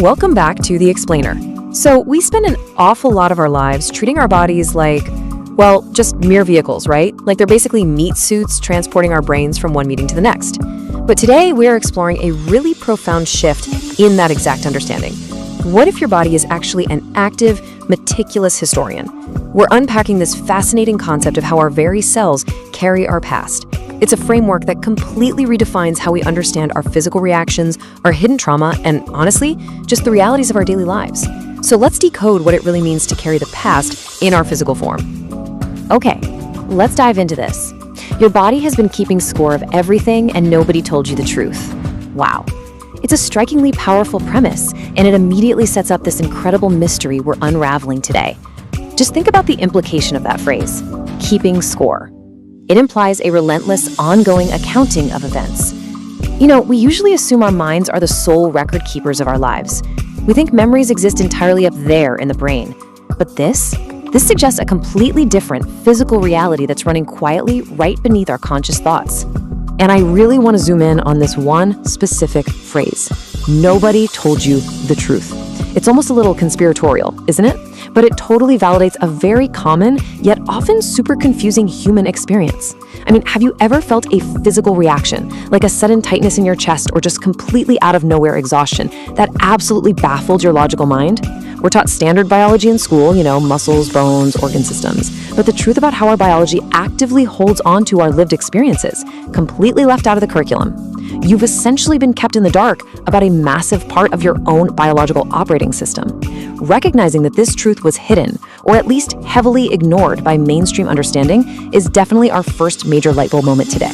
Welcome back to The Explainer. So, we spend an awful lot of our lives treating our bodies like, well, just mere vehicles, right? Like they're basically meat suits transporting our brains from one meeting to the next. But today, we're exploring a really profound shift in that exact understanding. What if your body is actually an active, meticulous historian? We're unpacking this fascinating concept of how our very cells carry our past. It's a framework that completely redefines how we understand our physical reactions, our hidden trauma, and honestly, just the realities of our daily lives. So let's decode what it really means to carry the past in our physical form. Okay, let's dive into this. Your body has been keeping score of everything and nobody told you the truth. Wow. It's a strikingly powerful premise, and it immediately sets up this incredible mystery we're unraveling today. Just think about the implication of that phrase, keeping score. It implies a relentless, ongoing accounting of events. We usually assume our minds are the sole record keepers of our lives. We think memories exist entirely up there in the brain. But this suggests a completely different physical reality that's running quietly right beneath our conscious thoughts. And I really want to zoom in on this one specific phrase. Nobody told you the truth. It's almost a little conspiratorial, isn't it? But it totally validates a very common, yet often super confusing human experience. Have you ever felt a physical reaction, like a sudden tightness in your chest or just completely out of nowhere exhaustion that absolutely baffled your logical mind? We're taught standard biology in school, muscles, bones, organ systems. But the truth about how our biology actively holds on to our lived experiences, completely left out of the curriculum. You've essentially been kept in the dark about a massive part of your own biological operating system. Recognizing that this truth was hidden, or at least heavily ignored by mainstream understanding, is definitely our first major light bulb moment today.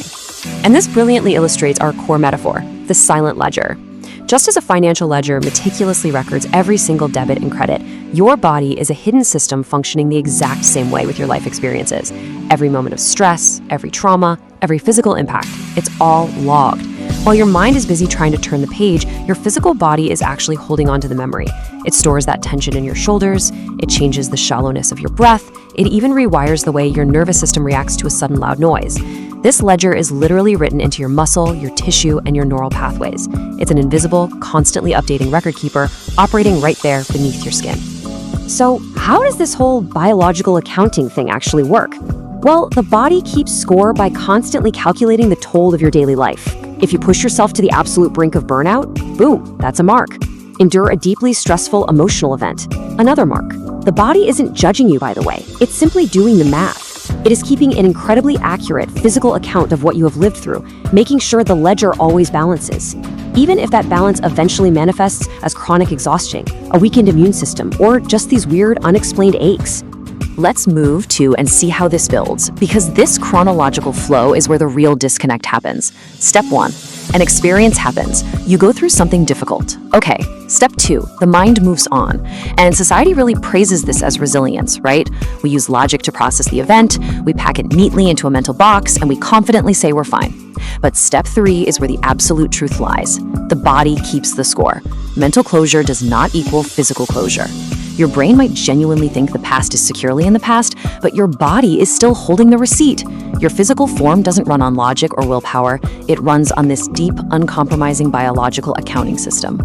And this brilliantly illustrates our core metaphor, the silent ledger. Just as a financial ledger meticulously records every single debit and credit, your body is a hidden system functioning the exact same way with your life experiences. Every moment of stress, every trauma, every physical impact, it's all logged. While your mind is busy trying to turn the page, your physical body is actually holding on to the memory. It stores that tension in your shoulders, it changes the shallowness of your breath, it even rewires the way your nervous system reacts to a sudden loud noise. This ledger is literally written into your muscle, your tissue, and your neural pathways. It's an invisible, constantly updating record keeper operating right there beneath your skin. So, how does this whole biological accounting thing actually work? Well, the body keeps score by constantly calculating the toll of your daily life. If you push yourself to the absolute brink of burnout, boom, that's a mark. Endure a deeply stressful emotional event, another mark. The body isn't judging you, by the way. It's simply doing the math. It is keeping an incredibly accurate physical account of what you have lived through, making sure the ledger always balances. Even if that balance eventually manifests as chronic exhaustion, a weakened immune system, or just these weird, unexplained aches. Let's move to and see how this builds, because this chronological flow is where the real disconnect happens. Step 1, an experience happens. You go through something difficult. Okay, step 2, the mind moves on. And society really praises this as resilience, right? We use logic to process the event, we pack it neatly into a mental box, and we confidently say we're fine. But step 3 is where the absolute truth lies. The body keeps the score. Mental closure does not equal physical closure. Your brain might genuinely think the past is securely in the past, but your body is still holding the receipt. Your physical form doesn't run on logic or willpower. It runs on this deep, uncompromising biological accounting system.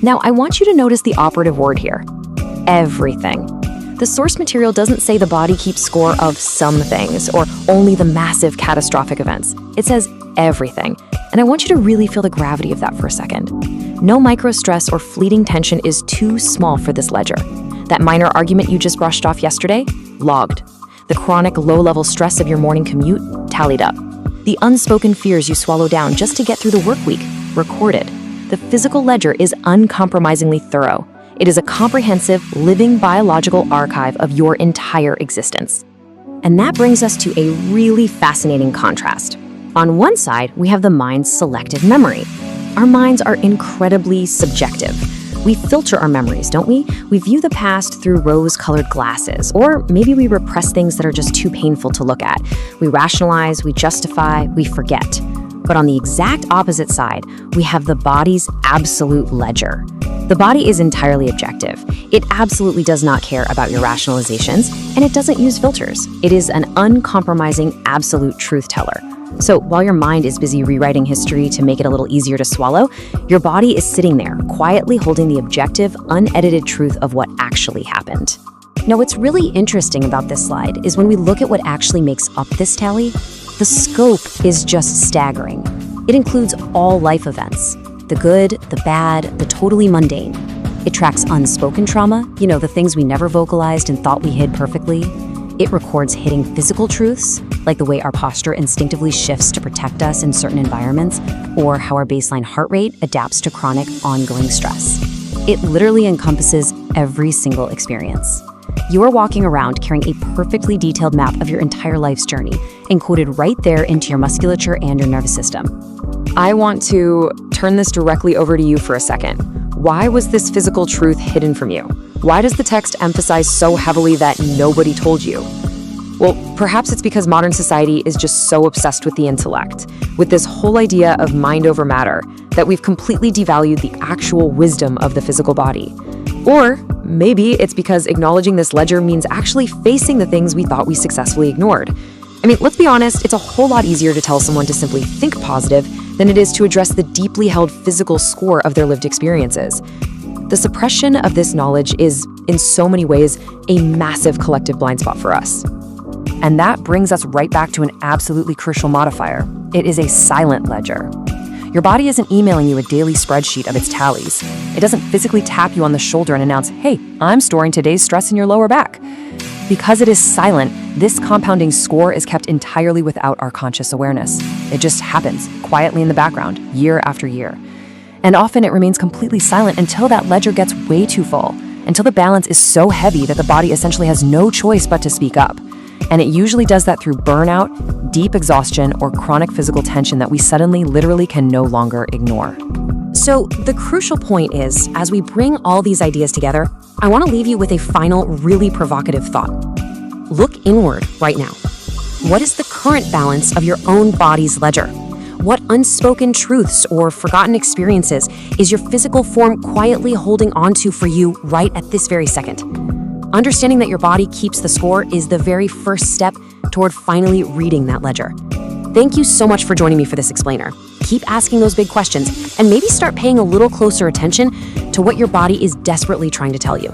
Now, I want you to notice the operative word here. Everything. The source material doesn't say the body keeps score of some things or only the massive catastrophic events. It says everything. And I want you to really feel the gravity of that for a second. No micro stress or fleeting tension is too small for this ledger. That minor argument you just brushed off yesterday, logged. The chronic low-level stress of your morning commute, tallied up. The unspoken fears you swallow down just to get through the work week, recorded. The physical ledger is uncompromisingly thorough. It is a comprehensive, living biological archive of your entire existence. And that brings us to a really fascinating contrast. On one side, we have the mind's selective memory. Our minds are incredibly subjective. We filter our memories, don't we? We view the past through rose-colored glasses, or maybe we repress things that are just too painful to look at. We rationalize, we justify, we forget. But on the exact opposite side, we have the body's absolute ledger. The body is entirely objective. It absolutely does not care about your rationalizations, and it doesn't use filters. It is an uncompromising absolute truth teller. So while your mind is busy rewriting history to make it a little easier to swallow, your body is sitting there, quietly holding the objective, unedited truth of what actually happened. Now, what's really interesting about this slide is when we look at what actually makes up this tally, the scope is just staggering. It includes all life events, the good, the bad, the totally mundane. It tracks unspoken trauma, the things we never vocalized and thought we hid perfectly. It records hitting physical truths, like the way our posture instinctively shifts to protect us in certain environments, or how our baseline heart rate adapts to chronic, ongoing stress. It literally encompasses every single experience. You are walking around carrying a perfectly detailed map of your entire life's journey, encoded right there into your musculature and your nervous system. I want to turn this directly over to you for a second. Why was this physical truth hidden from you? Why does the text emphasize so heavily that nobody told you? Well, perhaps it's because modern society is just so obsessed with the intellect, with this whole idea of mind over matter, that we've completely devalued the actual wisdom of the physical body. Or maybe it's because acknowledging this ledger means actually facing the things we thought we successfully ignored. I mean, let's be honest, it's a whole lot easier to tell someone to simply think positive than it is to address the deeply held physical score of their lived experiences. The suppression of this knowledge is, in so many ways, a massive collective blind spot for us. And that brings us right back to an absolutely crucial modifier. It is a silent ledger. Your body isn't emailing you a daily spreadsheet of its tallies. It doesn't physically tap you on the shoulder and announce, "Hey, I'm storing today's stress in your lower back." Because it is silent, this compounding score is kept entirely without our conscious awareness. It just happens, quietly in the background, year after year. And often it remains completely silent until that ledger gets way too full, until the balance is so heavy that the body essentially has no choice but to speak up. And it usually does that through burnout, deep exhaustion, or chronic physical tension that we suddenly literally can no longer ignore. So the crucial point is, as we bring all these ideas together, I want to leave you with a final, really provocative thought. Look inward right now. What is the current balance of your own body's ledger? What unspoken truths or forgotten experiences is your physical form quietly holding onto for you right at this very second? Understanding that your body keeps the score is the very first step toward finally reading that ledger. Thank you so much for joining me for this explainer. Keep asking those big questions and maybe start paying a little closer attention to what your body is desperately trying to tell you.